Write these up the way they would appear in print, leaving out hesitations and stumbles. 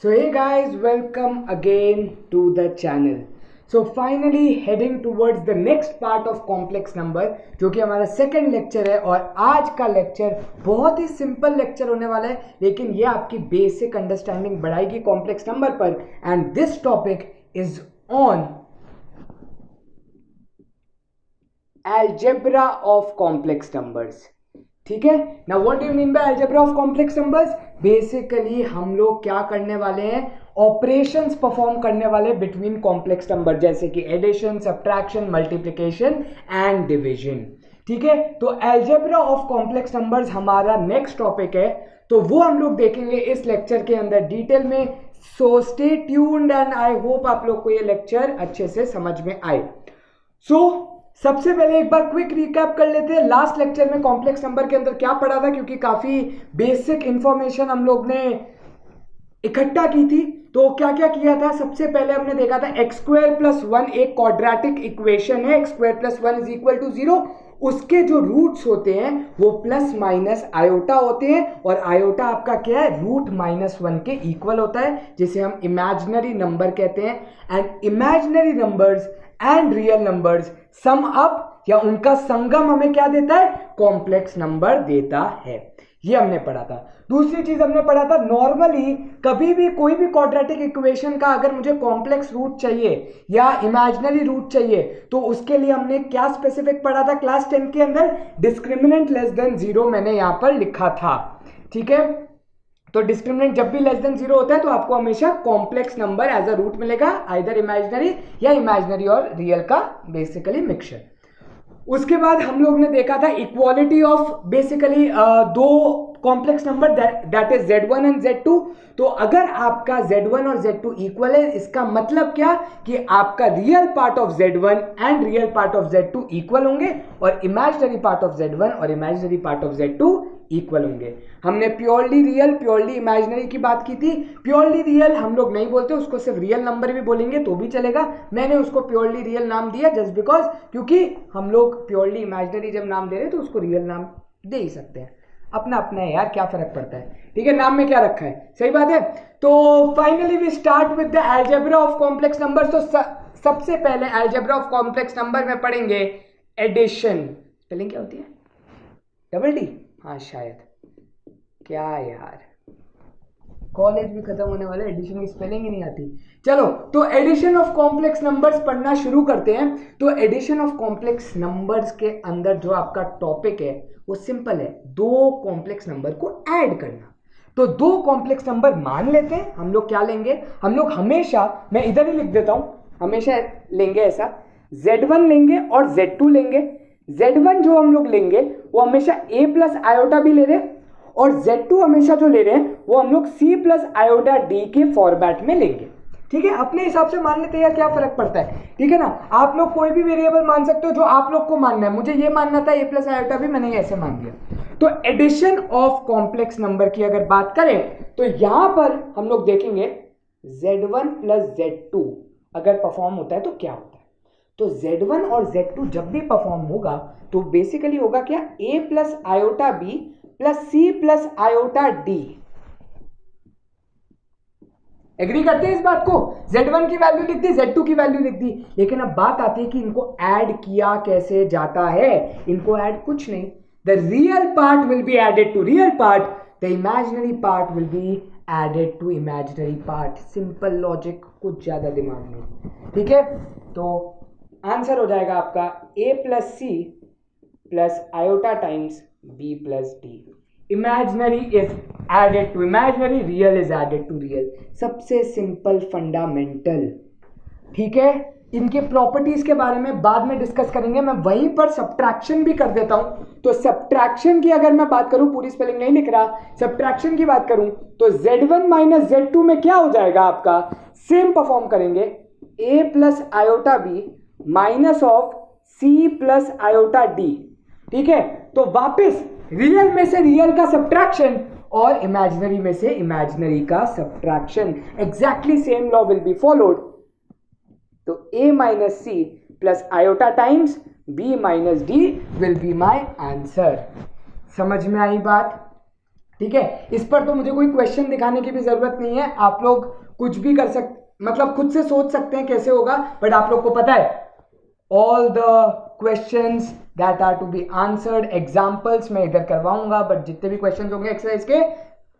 So hey guys, welcome again to the channel. So finally heading towards the next part of complex number, जो कि हमारा second lecture है। और आज का लेक्चर बहुत ही सिंपल लेक्चर होने वाला है, लेकिन ये आपकी बेसिक अंडरस्टैंडिंग बढ़ाएगी कॉम्प्लेक्स नंबर पर। And this topic is on algebra of complex numbers। ठीक है ना, what do you mean bye algebra of complex numbers? Basically हम लोग क्या करने वाले हैं, ऑपरेशंस परफॉर्म करने वाले बिटवीन कॉम्प्लेक्स नंबर, जैसे कि addition, subtraction, multiplication and division. ठीक है, तो algebra of complex numbers हमारा नेक्स्ट टॉपिक है, तो वो हम लोग देखेंगे इस लेक्चर के अंदर डिटेल में। So stay tuned and I hope आप लोग को ये लेक्चर अच्छे से समझ में आए। सबसे पहले एक बार क्विक रिकैप कर लेते हैं, लास्ट लेक्चर में कॉम्प्लेक्स नंबर के अंदर क्या पढ़ा था, क्योंकि काफी बेसिक इंफॉर्मेशन हम लोग ने इकट्ठा की थी। तो क्या क्या किया था, सबसे पहले हमने देखा था एक्स स्क्वायर प्लस 1 एक क्वाड्रेटिक इक्वेशन है, X square plus 1 is equal to 0। उसके जो रूट्स होते हैं वो प्लस माइनस आयोटा होते हैं, और आयोटा आपका क्या है, रूट माइनस 1 के इक्वल होता है, जिसे हम इमेजिनरी नंबर कहते हैं। And imaginary numbers and real numbers sum up या उनका संगम हमें क्या देता है, कॉम्प्लेक्स नंबर देता है। ये हमने पढ़ा था। दूसरी चीज हमने पढ़ा था, नॉर्मली कभी भी कोई भी क्वाड्रेटिक इक्वेशन का अगर मुझे कॉम्प्लेक्स रूट चाहिए या इमेजिनरी रूट चाहिए, तो उसके लिए हमने क्या स्पेसिफिक पढ़ा था क्लास 10 के अंदर, डिस्क्रिमिनेंट लेस देन 0 मैंने यहां पर लिखा था। ठीक है, तो डिस्क्रिमिनेंट जब भी लेस देन 0 होता है तो आपको हमेशा complex number as a root मिलेगा, आइदर इमेजिनरी या इमेजिनरी और रियल का बेसिकली मिक्सचर। उसके बाद हम लोग ने देखा था इक्वालिटी ऑफ बेसिकली दो complex number, that is Z1 and Z2। तो अगर आपका Z1 और Z2 इक्वल है, इसका मतलब क्या कि आपका real part of Z1 and real part of Z2 equal होंगे, और इमेजिनरी पार्ट ऑफ Z1 और imaginary part of Z2 equal होंगे। हमने प्योरली रियल, प्योरली इमेजिनरी की बात की थी। प्योरली रियल हम लोग नहीं बोलते, उसको सिर्फ रियल नंबर भी बोलेंगे तो भी चलेगा। मैंने उसको प्योरली रियल नाम दिया जस्ट बिकॉज, क्योंकि हम लोग प्योरली इमेजिनरी जब नाम दे रहे हैं तो उसको रियल नाम दे ही सकते हैं, अपना अपना है यार, क्या फर्क पड़ता है। ठीक है, नाम में क्या रखा है, सही बात है। तो finally we start with the algebra of complex number. तो सबसे पहले अलजेब्रा ऑफ कॉम्प्लेक्स नंबर में पढ़ेंगे एडिशन। स्पेलिंग क्या होती है, डबल डी? हाँ शायद, क्या यार, कॉलेज भी खत्म होने वाला है, एडिशन की स्पेलिंग ही नहीं आती। चलो, तो एडिशन ऑफ कॉम्प्लेक्स नंबर्स पढ़ना शुरू करते हैं। तो एडिशन ऑफ कॉम्प्लेक्स नंबर्स के अंदर जो आपका टॉपिक है वो सिंपल है, दो कॉम्प्लेक्स नंबर को ऐड करना। तो दो कॉम्प्लेक्स नंबर मान लेते हैं हम लोग, क्या लेंगे हम लोग हमेशा, मैं इधर ही लिख देता हूं, हमेशा लेंगे ऐसा, Z1 लेंगे और Z2 लेंगे। Z1 जो हम लोग लेंगे वो हमेशा A प्लस आयोटा भी ले रहे हैं, और Z2 हमेशा जो ले रहे हैं वो हम लोग C प्लस आयोटा D के फॉर्मेट में लेंगे। ठीक है, अपने हिसाब से मान लेते हैं यार, क्या फर्क पड़ता है। ठीक है ना, आप लोग कोई भी वेरिएबल मान सकते हो जो आप लोग को मानना है। मुझे ये मानना था A प्लस आयोटा भी, मैंने ऐसे मान लिया। तो एडिशन ऑफ कॉम्प्लेक्स नंबर की अगर बात करें तो यहां पर हम लोग देखेंगे Z1 प्लस Z2 अगर परफॉर्म होता है तो क्या होता है। तो Z1 और Z2 जब भी परफॉर्म होगा तो बेसिकली होगा क्या, A plus iota B plus C plus iota D। Agree करते हैं इस बात को? Z1 की वैल्यू लिख दी, Z2 की वैल्यू लिख दी, लेकिन अब बात आती है कि इनको ऐड किया कैसे जाता है। इनको ऐड कुछ नहीं, the real part will be added to real part, the imaginary part will be added to imaginary part. Simple logic, कुछ ज्यादा दिमाग नहीं। ठीक है, तो आंसर हो जाएगा आपका A plus C plus iota times B plus D। Imaginary is added to imaginary, real is added to real. सबसे सिंपल फंडामेंटल। ठीक है, इनके प्रॉपर्टीज के बारे में बाद में डिस्कस करेंगे, मैं वहीं पर सब्ट्रैक्शन भी कर देता हूं। तो सब्ट्रैक्शन की अगर मैं बात करूं, पूरी स्पेलिंग नहीं लिख रहा, सब्ट्रैक्शन की बात करूं तो Z1 माइनस Z2 में क्या हो जाएगा आपका, सेम परफॉर्म करेंगे, A plus iota B minus of C plus iota D। ठीक है, तो वापस रियल में से रियल का सब्ट्रैक्शन और इमेजिनरी में से इमेजिनरी का subtraction, exactly same law will be followed. तो A minus C plus iota times B minus D will be my answer. समझ में आई बात? ठीक है, इस पर तो मुझे कोई क्वेश्चन दिखाने की भी जरूरत नहीं है, आप लोग कुछ भी कर सकते, मतलब खुद से सोच सकते हैं कैसे होगा, बट आप लोग को पता है all the questions that are to be answered, examples मैं इधर करवाऊंगा, बट जितने भी क्वेश्चंस होंगे एक्सरसाइज के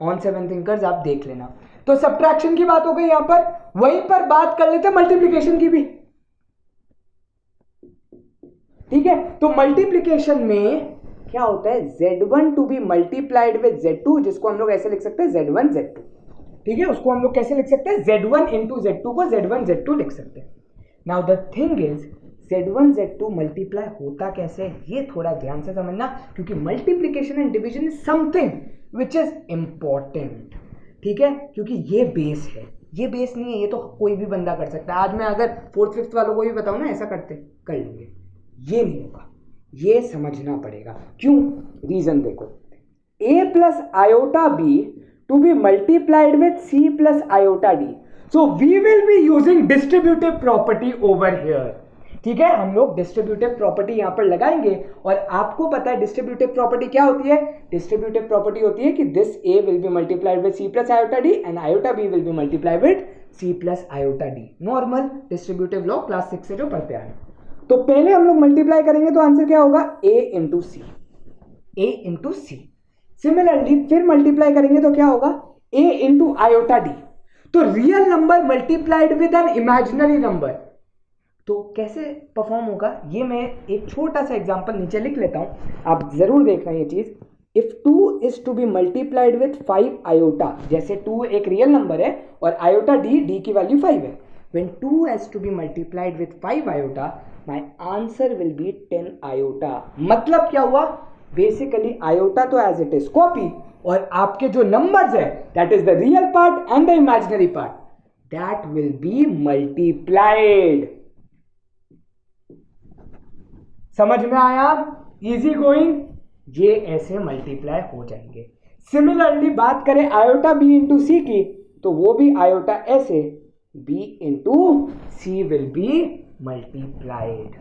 ऑन 7 थिंकर्स आप देख लेना। तो सब्ट्रैक्शन की बात हो गई यहां पर, वहीं पर बात कर लेते हैं मल्टीप्लिकेशन की भी। ठीक है, तो मल्टीप्लिकेशन में क्या होता है, Z1 to be multiplied with Z2, जिसको हम लोग ऐसे लिख सकते हैं Z1 Z2। ठीक है, उसको हम लोग कैसे लिख सकते हैं, Z1 इंटू Z2 को Z1 Z2 लिख सकते हैं। Now the thing is Z1 Z2 multiply होता कैसे, ये थोड़ा ध्यान से समझना, क्योंकि multiplication and division is something which is important. ठीक है, क्योंकि ये बेस है, ये बेस नहीं है, ये तो कोई भी बंदा कर सकता है। आज मैं अगर 4th 5th वालों को भी बताऊं ना ऐसा करते, कर लेंगे, ये नहीं होगा, ये समझना पड़ेगा। क्यों, रीजन देखो, a plus iota b to be multiplied with c plus iota d, so we will be using distributive property over here. ठीक है, हम लोग डिस्ट्रीब्यूटिव प्रॉपर्टी यहां पर लगाएंगे, और आपको पता है डिस्ट्रीब्यूटिव प्रॉपर्टी क्या होती है, डिस्ट्रीब्यूटिव प्रॉपर्टी होती है कि this a will be multiplied with c plus iota D and iota b will be multiplied with c plus iota D. Normal distributive law class 6 से जो पढ़ते आए। तो पहले हम लोग मल्टीप्लाई करेंगे तो आंसर क्या होगा, a into c, a into c. Similarly फिर मल्टीप्लाई करेंगे तो क्या होगा, a इंटू आयोटा डी। तो real number multiplied with an imaginary number, तो कैसे परफॉर्म होगा, ये मैं एक छोटा सा एग्जांपल नीचे लिख लेता हूं, आप जरूर देखना ये चीज। If 2 is to be multiplied with 5 iota, जैसे 2 एक रियल नंबर है और आयोटा डी की वैल्यू 5 है, when 2 has to be multiplied with 5 iota, my answer will be 10 iota। मतलब क्या हुआ, बेसिकली आयोटा तो एज इट इज कॉपी, और आपके जो नंबर्स है that is the real part and the imaginary part, that will be multiplied. समझ में आया, इजी गोइंग, ये ऐसे मल्टीप्लाई हो जाएंगे। सिमिलरली बात करें आयोटा बी इंटू सी की, तो वो भी आयोटा ऐसे b into c will be multiplied.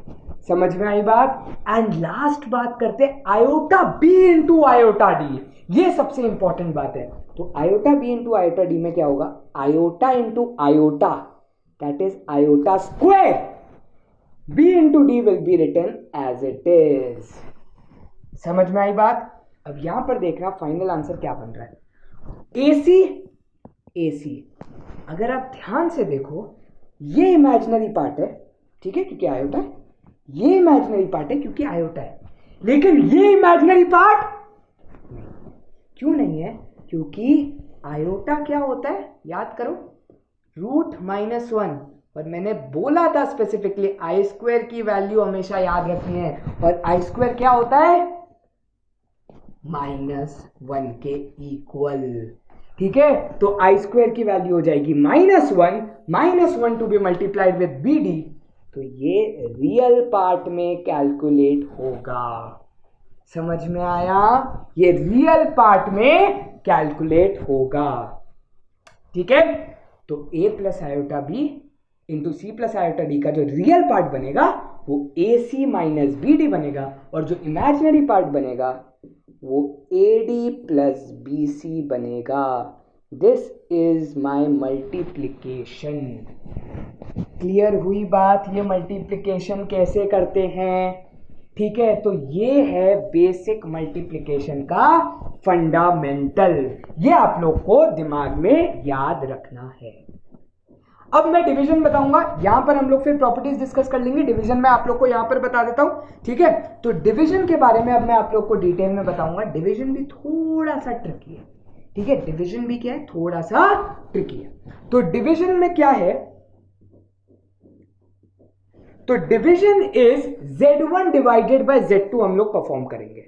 समझ में आई बात। एंड लास्ट बात करते हैं iota b into iota d, ये सबसे इंपॉर्टेंट बात है। तो iota b into iota d में क्या होगा, iota into iota, that is iota square, b into d will be written as it is. समझ में आई बात। अब यहां पर देखना फाइनल आंसर क्या बन रहा है, AC। अगर आप ध्यान से देखो, ये इमेजिनरी पार्ट है, ठीक है, क्योंकि आयोटा है, ये इमेजिनरी पार्ट है क्योंकि आयोटा है, लेकिन ये इमेजिनरी पार्ट नहीं। क्यों नहीं है, क्योंकि आयोटा क्या होता है, याद करो, √-1, और मैंने बोला था स्पेसिफिकली आई स्क्वायर की वैल्यू हमेशा याद रखनी है, और आई स्क्वायर क्या होता है, -1 के इक्वल। ठीक है, तो आई स्क्वायर की वैल्यू हो जाएगी -1 to be multiplied with b d, तो ये रियल पार्ट में कैलकुलेट होगा। समझ में आया, ये रियल पार्ट में कैलकुलेट होगा। ठीक है, तो a plus iota b into c plus iota d का जो रियल पार्ट बनेगा वो a c minus b d बनेगा, और जो इमेजिनरी पार्ट बनेगा वो AD प्लस BC बनेगा। This is my multiplication. Clear हुई बात, ये मल्टीप्लीकेशन कैसे करते हैं। ठीक है, तो ये है बेसिक मल्टीप्लीकेशन का फंडामेंटल, ये आप लोग को दिमाग में याद रखना है। अब मैं डिवीजन बताऊंगा, यहां पर हम लोग फिर प्रॉपर्टीज डिस्कस कर लेंगे। डिवीजन में आप लोग को यहां पर बता देता हूं, ठीक है। तो डिवीजन के बारे में अब मैं आप लोग को डिटेल में बताऊंगा। डिवीजन भी थोड़ा सा ट्रिकी है, ठीक है, डिवीजन भी क्या है, थोड़ा सा ट्रिकी है। तो डिवीजन में क्या है, तो division is Z1 divided by Z2 हम लोग परफॉर्म करेंगे।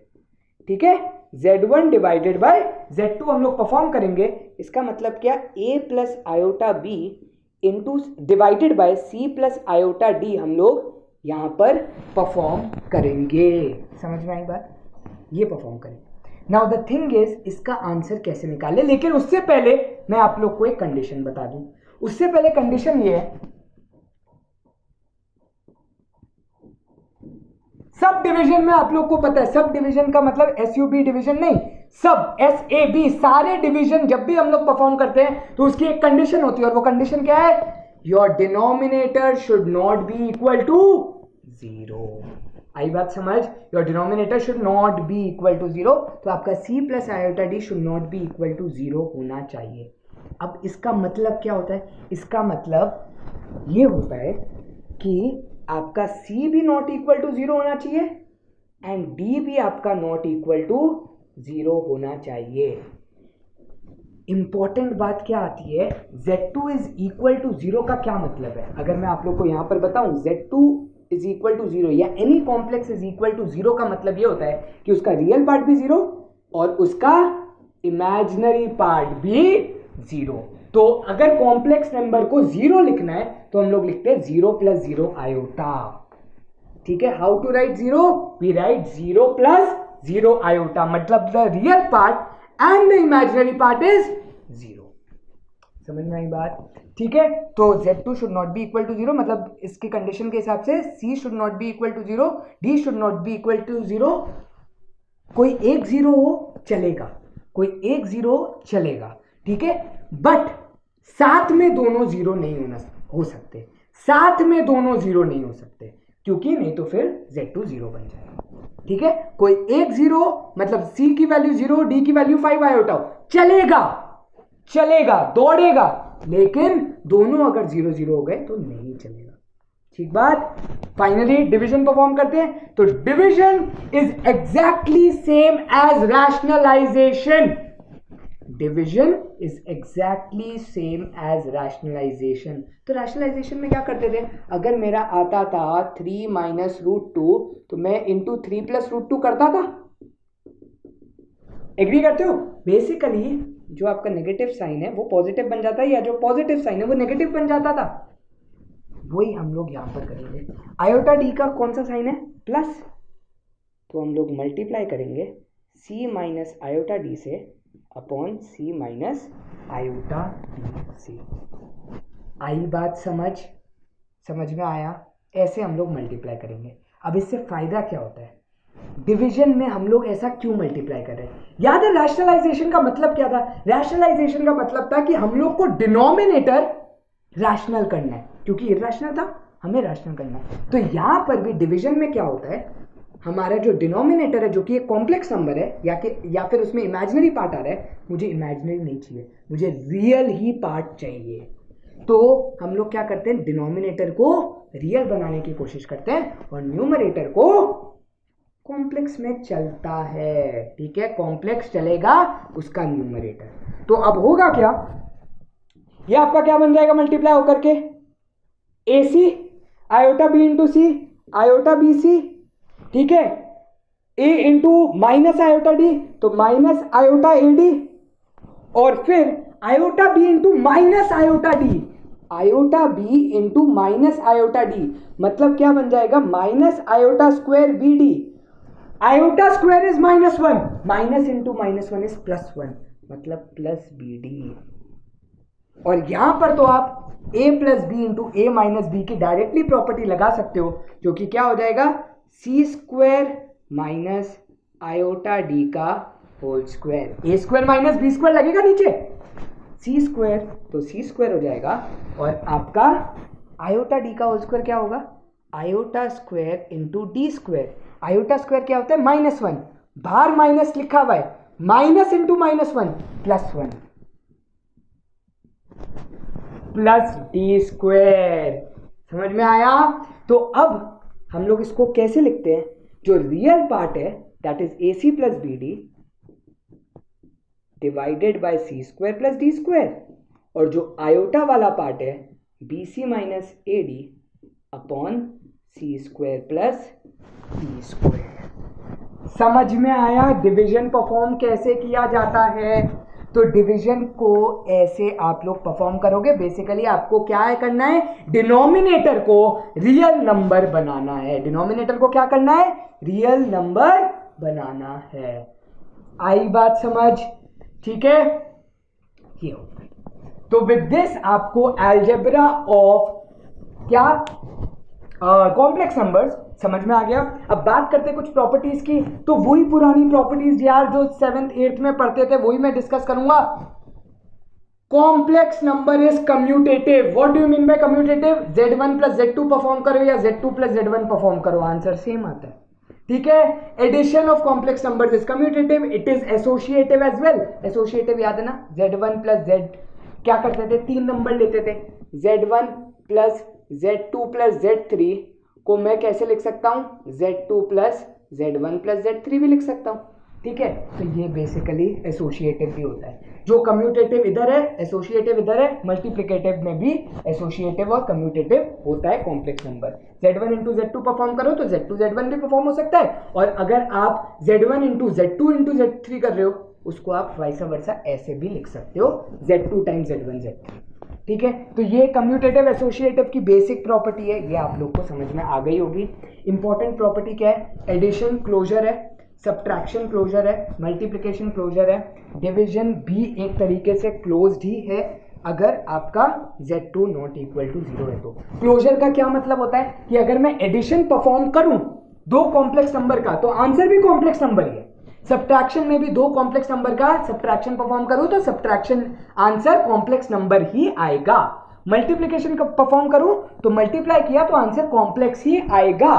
ठीक है, Z1 डिवाइडेड बाय Z2 हम लोग परफॉर्म करेंगे। इसका मतलब क्या, A plus iota b into divided by C plus iota d हम लोग यहां पर परफॉर्म करेंगे। समझ में आई बात, ये परफॉर्म करेंगे। नाउ द थिंग इज, इसका आंसर कैसे निकाले, लेकिन उससे पहले मैं आप लोग को एक कंडीशन बता दूं। उससे पहले कंडीशन ये है, सब डिवीजन में आप लोग को पता है, सब डिवीजन का मतलब SUB डिवीजन नहीं, सब SAB, सारे डिवीजन जब भी हम लोग परफॉर्म करते हैं तो उसकी एक कंडीशन होती है, और वो कंडीशन क्या है? Your denominator should not be equal to 0। आई बात समझ? Your denominator should not be equal to 0, तो आपका C plus iota D should not be equal to 0 होना चाहिए। अब इसका मतलब क्या होता है? इसका मतलब ये होता है कि आपका C भी नॉट इक्वल टू 0 होना चाहिए एंड D भी आपका नॉट इक्वल टू 0 होना चाहिए। इंपॉर्टेंट बात क्या आती है? Z2 इज इक्वल टू 0 का क्या मतलब है? अगर मैं आप लोग को यहां पर बताऊं Z2 इज इक्वल टू 0 या any complex is equal to 0 का मतलब ये होता है कि उसका रियल पार्ट भी 0 और उसका इमेजिनरी पार्ट भी 0। तो अगर कॉम्प्लेक्स नंबर को 0 लिखना है तो हम लोग लिखते हैं 0 प्लस 0 आयोटा। ठीक है, how to write 0? We write 0 plus 0 iota, मतलब the real part and the imaginary part is 0। समझ में आई बात? ठीक है, तो Z2 should not be equal to 0, मतलब इसकी कंडीशन के हिसाब से C should not be equal to 0, D should not be equal to 0। कोई एक 0 हो चलेगा, कोई एक 0 चलेगा, ठीक है, बट साथ में दोनों 0 नहीं हो सकते, साथ में दोनों 0 नहीं हो सकते, क्योंकि नहीं तो फिर Z2 0 बन जाएगा। ठीक है, कोई एक 0 मतलब C की वैल्यू 0, D की वैल्यू 5 आयोटा हो, चलेगा, चलेगा, दौड़ेगा, लेकिन दोनों अगर 0 0 हो गए तो नहीं चलेगा। ठीक बात? फाइनली डिवीजन परफॉर्म करते हैं, तो division is exactly same as rationalization. Division is exactly same as rationalization. तो रैशनलाइजेशन में क्या करते थे? अगर मेरा आता था 3 माइनस रूट 2 तो मैं इंटू 3 प्लस रूट 2 करता था। एग्री करते हो? बेसिकली जो आपका नेगेटिव साइन है वो पॉजिटिव बन जाता है, या जो पॉजिटिव साइन है वो नेगेटिव बन जाता था। वही हम लोग यहां पर करेंगे। आयोटा डी का कौन सा साइन है? प्लस, तो हम लोग मल्टीप्लाई करेंगे C माइनस आयोटा डी से upon C minus iota D से। आई बात समझ में आया? ऐसे हम लोग मल्टीप्लाई करेंगे। अब इससे फायदा क्या होता है? डिवीजन में हम लोग ऐसा क्यों मल्टीप्लाई कर रहे हैं? याद है रैशनलाइजेशन का मतलब क्या था? रैशनलाइजेशन का मतलब था कि हम लोग को डिनोमिनेटर रैशनल करना है, क्योंकि इरैशनल था, हमें रैशनल करना है। तो यहां पर भी डिवीजन में क्या होता है? हमारा जो डिनोमिनेटर है, जो कि एक कॉम्प्लेक्स नंबर है, या फिर उसमें इमेजिनरी पार्ट आ रहा है, मुझे इमेजिनरी नहीं चाहिए, मुझे रियल ही पार्ट चाहिए। तो हम लोग क्या करते हैं? डिनोमिनेटर को रियल बनाने की कोशिश करते हैं और न्यूमरेटर को कॉम्प्लेक्स में चलता है। ठीक है, कॉम्प्लेक्स चलेगा उसका न्यूमरेटर। तो अब होगा क्या? ये आपका क्या बन जाएगा मल्टीप्लाई होकर के? AC iota B into C iota BC, ठीक है, A into minus iota D तो माइनस आयोटा AD, और फिर iota B into minus iota D, iota B into minus iota D, मतलब क्या बन जाएगा? Minus iota square BD। Iota square is -1, minus into -1 is +1, मतलब प्लस BD। और यहां पर तो आप A plus B into A minus B की डायरेक्टली प्रॉपर्टी लगा सकते हो, जो कि क्या हो जाएगा? C square minus iota D का whole square. A square minus B square लगेगा नीचे, C स्क्वायर, तो C स्क्वायर हो जाएगा, और आपका आयोटा D का होल स्क्वायर क्या होगा? Iota square into D square. Iota square क्या होता है? -1, बाहर माइनस लिखा हुआ है, minus into -1 +1 plus D square. समझ में आया? तो अब हम लोग इसको कैसे लिखते हैं? जो रियल पार्ट है that is AC plus BD divided by C square plus D square, और जो आयोटा वाला पार्ट है BC minus AD upon C square plus D square. समझ में आया डिवीजन परफॉर्म कैसे किया जाता है? तो डिवीजन को ऐसे आप लोग परफॉर्म करोगे। बेसिकली आपको क्या है करना है? डिनोमिनेटर को रियल नंबर बनाना है। डिनोमिनेटर को क्या करना है? रियल नंबर बनाना है। आई बात समझ? ठीक है, ये हो गई। तो विद दिस आपको अलजेब्रा ऑफ क्या कॉम्प्लेक्स नंबर्स समझ में आ गया। अब बात करते हैं कुछ प्रॉपर्टीज की, तो वही पुरानी प्रॉपर्टीज यार जो 7th 8th में पढ़ते थे वही मैं डिस्कस करूंगा। Complex number is commutative. What do you mean by commutative? Z1 plus Z2 perform करो या Z2 प्लस Z1 परफॉर्म करो, आंसर सेम आता है। ठीक है, addition of complex numbers is commutative, it is associative as well. Associative याद है ना, Z1 प्लस Z क्या करते थे, 3 नंबर लेते थे, Z1 plus Z2 plus Z3 को मैं कैसे लिख सकता हूं, Z2 plus Z1 plus Z3 भी लिख सकता हूं। ठीक है, तो ये बेसिकली एसोसिएटिव भी होता है। जो कम्यूटेटिव इधर है, एसोसिएटिव इधर है, मल्टीप्लिकेटिव में भी एसोसिएटिव और कम्यूटेटिव होता है complex number. Z1 into Z2 perform करो तो Z2 Z1 भी परफॉर्म हो सकता है, और अगर आप Z1 into Z2 into Z3 कर रहे हो उसको आप वाइस वर्सा ऐसे भी लिख सकते हो, Z2 टाइम्स Z1 Z3। ठीक है, तो ये कम्यूटेटिव एसोसिएटिव की बेसिक प्रॉपर्टी है, ये आप लोग को समझ में आ गई होगी। इंपॉर्टेंट प्रॉपर्टी क्या है, एडिशन क्लोजर है, सब्ट्रैक्शन क्लोजर है, मल्टीप्लिकेशन क्लोजर है, डिवीजन भी एक तरीके से क्लोज्ड ही है अगर आपका Z2 नॉट इक्वल टू 0 है तो। क्लोजर का क्या मतलब होता है कि अगर मैं एडिशन परफॉर्म करूं दो कॉम्प्लेक्स नंबर का तो आंसर भी कॉम्प्लेक्स नंबर ही है। सब्ट्रैक्शन में भी दो कॉम्प्लेक्स नंबर का सब्ट्रैक्शन परफॉर्म करूं तो सब्ट्रैक्शन आंसर कॉम्प्लेक्स नंबर ही आएगा। मल्टीप्लिकेशन का परफॉर्म करूं तो मल्टीप्लाई किया तो आंसर कॉम्प्लेक्स ही आएगा,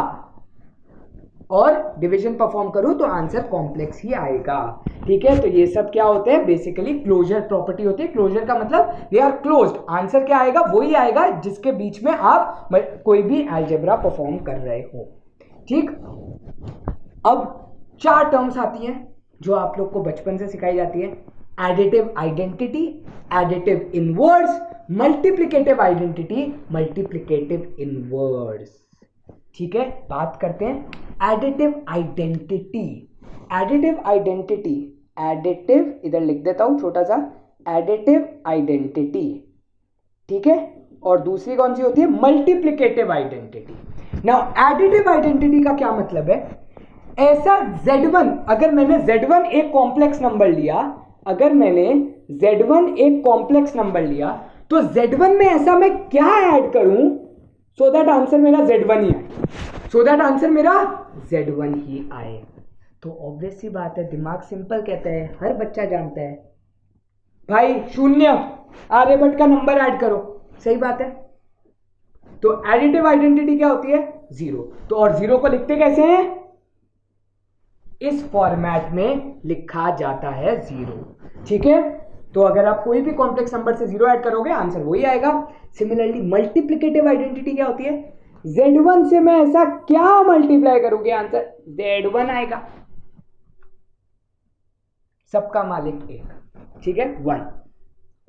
और डिवीजन परफॉर्म करूं तो आंसर कॉम्प्लेक्स ही आएगा। ठीक है, तो ये सब क्या होते हैं, बेसिकली क्लोजर प्रॉपर्टी होती है। क्लोजर का मतलब दे आर क्लोज्ड, आंसर क्या आएगा, वही आएगा जिसके बीच में आप कोई भी अलजेब्रा परफॉर्म कर रहे हो। ठीक, अब 4 टर्म्स आती हैं जो आप लोग को बचपन से सिखाई जाती है, additive identity, additive inverse, multiplicative identity, multiplicative inverse. ठीक है, बात करते हैं additive identity. Additive identity, additive इधर लिख देता हूं छोटा सा, एडिटिव आइडेंटिटी। ठीक है, और दूसरी कौन सी होती है, multiplicative identity. Now additive identity का क्या मतलब है, ऐसा Z1, अगर मैंने Z1 एक कॉम्प्लेक्स नंबर लिया, अगर मैंने Z1 एक कॉम्प्लेक्स नंबर लिया तो Z1 में ऐसा मैं क्या ऐड करूं सो दैट आंसर मेरा Z1 ही आए, सो दैट आंसर मेरा Z1 ही आए। तो ऑब्वियस सी बात है, दिमाग सिंपल कहता है, हर बच्चा जानता है भाई 0 आर्यभट्ट का नंबर ऐड करो, सही बात है। तो एडिटिव आइडेंटिटी क्या होती है, 0। तो और 0 को लिखते कैसे हैं, इस फॉर्मेट में लिखा जाता है 0। ठीक है, तो अगर आप कोई भी कॉम्प्लेक्स नंबर से 0 ऐड करोगे आंसर वही आएगा। सिमिलरली मल्टीप्लिकेटिव आइडेंटिटी क्या होती है, Z1 से मैं ऐसा क्या मल्टीप्लाई करोगे आंसर Z1 आएगा, सबका मालिक एक। ठीक है, 1।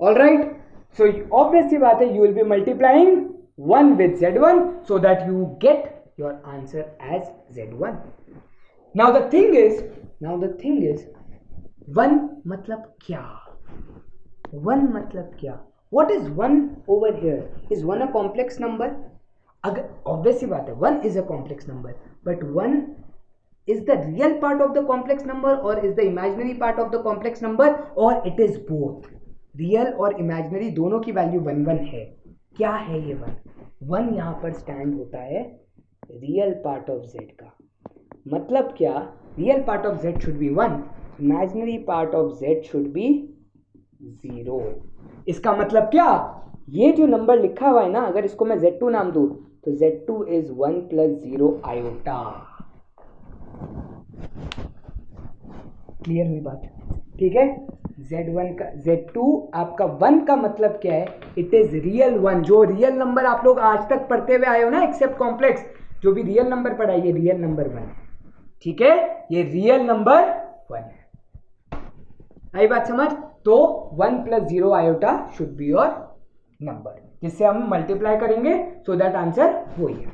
ऑलराइट, सो ऑब्वियस सी बात है, you will be multiplying 1 with Z1 so that you get your answer as Z1. Now the thing is 1 मतलब क्या, 1 मतलब क्या, what is 1 over here, is 1 a complex number? अगर ऑब्वियस सी बात है 1 is a complex number, but 1 is the real part of the complex number or is the imaginary part of the complex number, or it is both, real और imaginary दोनों की value 1 1 है। क्या है ये 1 यहाँ पर स्टैंड होता है रियल पार्ट ऑफ z का। मतलब क्या, real part of z should be 1, imaginary part of z should be 0। इसका मतलब क्या, ये जो नंबर लिखा हुआ है ना, अगर इसको मैं z2 नाम दूं तो z2 is 1 plus 0 iota. Clear हुई बात? ठीक है, Z1 का Z2 आपका 1 का मतलब क्या है, इट इज रियल 1। जो रियल नंबर आप लोग आज तक पढ़ते हुए आए हो ना, एक्सेप्ट कॉम्प्लेक्स, जो भी रियल नंबर पढ़ा है ये रियल नंबर 1 है। ठीक है, ये रियल नंबर 1 है। आई बात समझ? तो 1 plus 0 iota should be your number, जिससे हम मल्टीप्लाई करेंगे सो दैट आंसर वही है।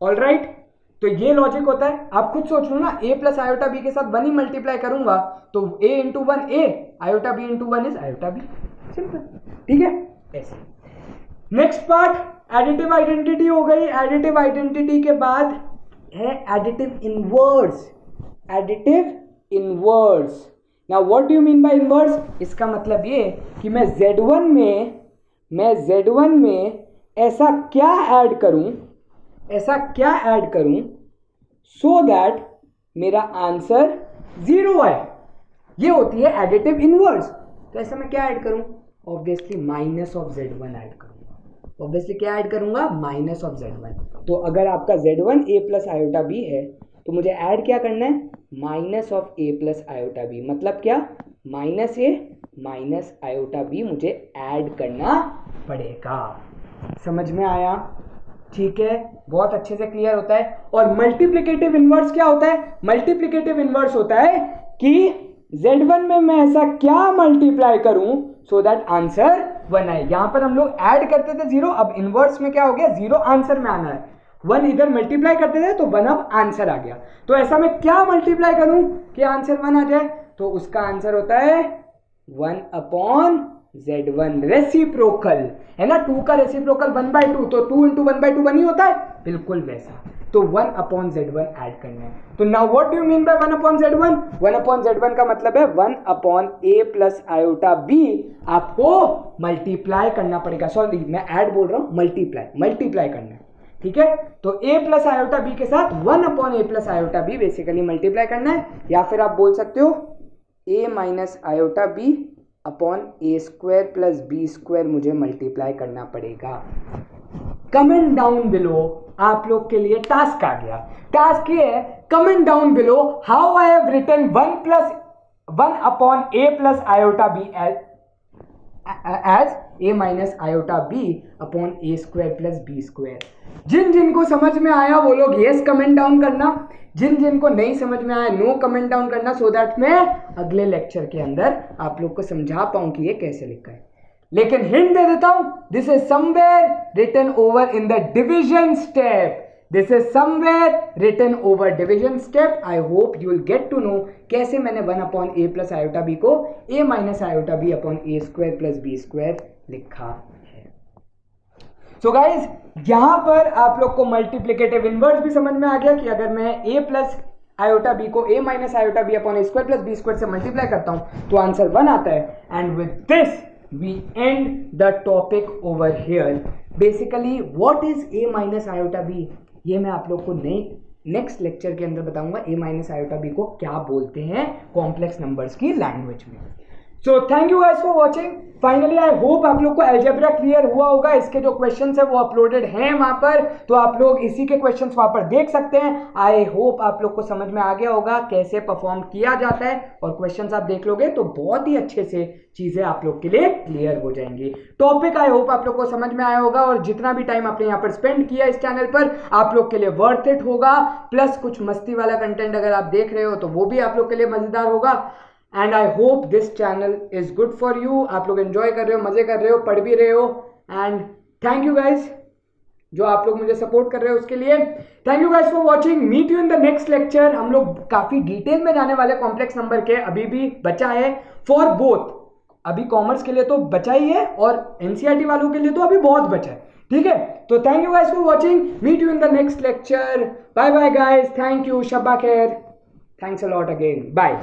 ऑलराइट, तो ये लॉजिक होता है। आप खुद सोच लो ना, a प्लस आयोटा बी के साथ 1 ही मल्टीप्लाई करूंगा तो a into 1 a, iota b into 1 is iota b, simple. ठीक है, ऐसे। नेक्स्ट पार्ट एडिटिव आइडेंटिटी हो गई। एडिटिव आइडेंटिटी के बाद है additive inverse. Additive inverse, now what do you mean bye inverse? इसका मतलब ये कि मैं Z1 में ऐसा क्या ऐड करूं ऐसा क्या ऐड करूं सो दैट मेरा आंसर 0 आए, ये होती है एडिटिव इनवर्स। तो ऐसा मैं क्या ऐड करूं, obviously minus of Z1 add करूंगा। ऑब्वियसली क्या ऐड करूंगा, माइनस ऑफ Z1। तो अगर आपका Z1 a plus iota B है तो मुझे ऐड क्या करना है, minus of a plus iota B. मतलब क्या, minus a minus iota B मुझे ऐड करना पड़ेगा। समझ में आया? ठीक है, बहुत अच्छे से क्लियर होता है। और मल्टीप्लिकेटिव इनवर्स क्या होता है, मल्टीप्लिकेटिव इनवर्स होता है कि Z1 में मैं ऐसा क्या मल्टीप्लाई करूं सो दैट आंसर 1 आए। यहां पर हम लोग ऐड करते थे 0, अब इनवर्स में क्या हो गया, 0 आंसर में आना है। 1 इधर मल्टीप्लाई करते थे तो 1 अब आंसर आ गया। तो ऐसा मैं क्या मल्टीप्लाई करूं कि आंसर 1 आ जाए, तो उसका आंसर होता है 1 अपॉन Z1 रेसिप्रोकल, है ना। 2 का रेसिप्रोकल 1/2, तो 2 इंटू 1/2 1 ही होता है, बिल्कुल वैसा। तो 1 अपॉन Z1 ऐड करना है। तो now what do you mean bye 1 upon Z1? 1 upon Z1 का मतलब है 1 upon a plus iota b आपको मल्टीप्लाई करना पड़ेगा। सॉरी, मैं ऐड बोल रहा हूं, मल्टीप्लाई करना है, ठीक है। तो a प्लस आयोटा b के साथ 1 upon a plus iota b basically multiply करना है, या फिर आप बोल सकते हो a minus iota b upon A square plus B square मुझे मल्टीप्लाई करना पड़ेगा। कमेंट डाउन बिलो आप लोग के लिए टास्क आ गया। टास्क ये है, comment down below how I have written 1 upon A plus iota b as a minus iota B upon A square plus B square. जिन जिनको समझ में आया वो लोग यस कमेंट डाउन करना, जिन जिनको नहीं समझ में आया नो कमेंट डाउन करना, सो दैट मैं अगले लेक्चर के अंदर आप लोग को समझा पाऊं कि ये कैसे लिखा है। लेकिन हिंट दे देता हूं, this is somewhere written over in the division step. This is somewhere written over division step. I hope you will get to know कैसे मैंने 1 अपॉन ए प्लस आयोटा बी को A minus iota B upon A square plus B square लिखा है। So guys, यहां पर आप लोग को मल्टीप्लिकेटिव इनवर्स भी समझ में आ गया कि अगर मैं a प्लस आयोटा बी को a minus iota B upon A square plus B square से मल्टीप्लाई करता हूं तो आंसर 1 आता है। And with this we end the topic over here. Basically what is a minus iota B, ये मैं आप लोग को नेक्स्ट लेक्चर के अंदर बताऊंगा a माइनस आयोटा बी को क्या बोलते हैं कॉम्प्लेक्स नंबर्स की लैंग्वेज में। So thank you guys for watching. Finally I hope आप लोग को अलजेब्रा क्लियर हुआ होगा। इसके जो क्वेश्चंस है वो अपलोडेड हैं वहां पर, तो आप लोग इसी के क्वेश्चंस वहां पर देख सकते हैं। आई होप आप लोग को समझ में आ गया होगा कैसे परफॉर्म किया जाता है, और क्वेश्चंस आप देख लोगे तो बहुत ही अच्छे से चीजें आप लोग के लिए क्लियर हो जाएंगी। टॉपिक आई होप आप लोग को समझ में आया होगा, और जितना भी टाइम आपने यहाँ पर स्पेंड किया इस चैनल पर आप लोग के लिए वर्थ इट होगा। प्लस कुछ मस्ती वाला कंटेंट अगर आप देख रहे हो तो वो भी आप लोग के लिए मजेदार होगा। And I hope this channel is good for you. आप लोग एंजॉय कर रहे हो, मजे कर रहे हो, पढ़ भी रहे हो। एंड थैंक यू गाइज, जो आप लोग मुझे सपोर्ट कर रहे हो उसके लिए। Thank you guys for watching. Meet you in the next lecture. हम लोग काफी डिटेल में जाने वाले कॉम्प्लेक्स नंबर के, अभी भी बचा है फॉर बोथ। अभी कॉमर्स के लिए तो बचा ही है और एनसीईआरटी वालों के लिए तो अभी बहुत बचा है, ठीक है। तो thank you guys for watching. Meet you in the next lecture. Bye bye guys, thank you, शब्बा खैर, thanks a lot again, bye.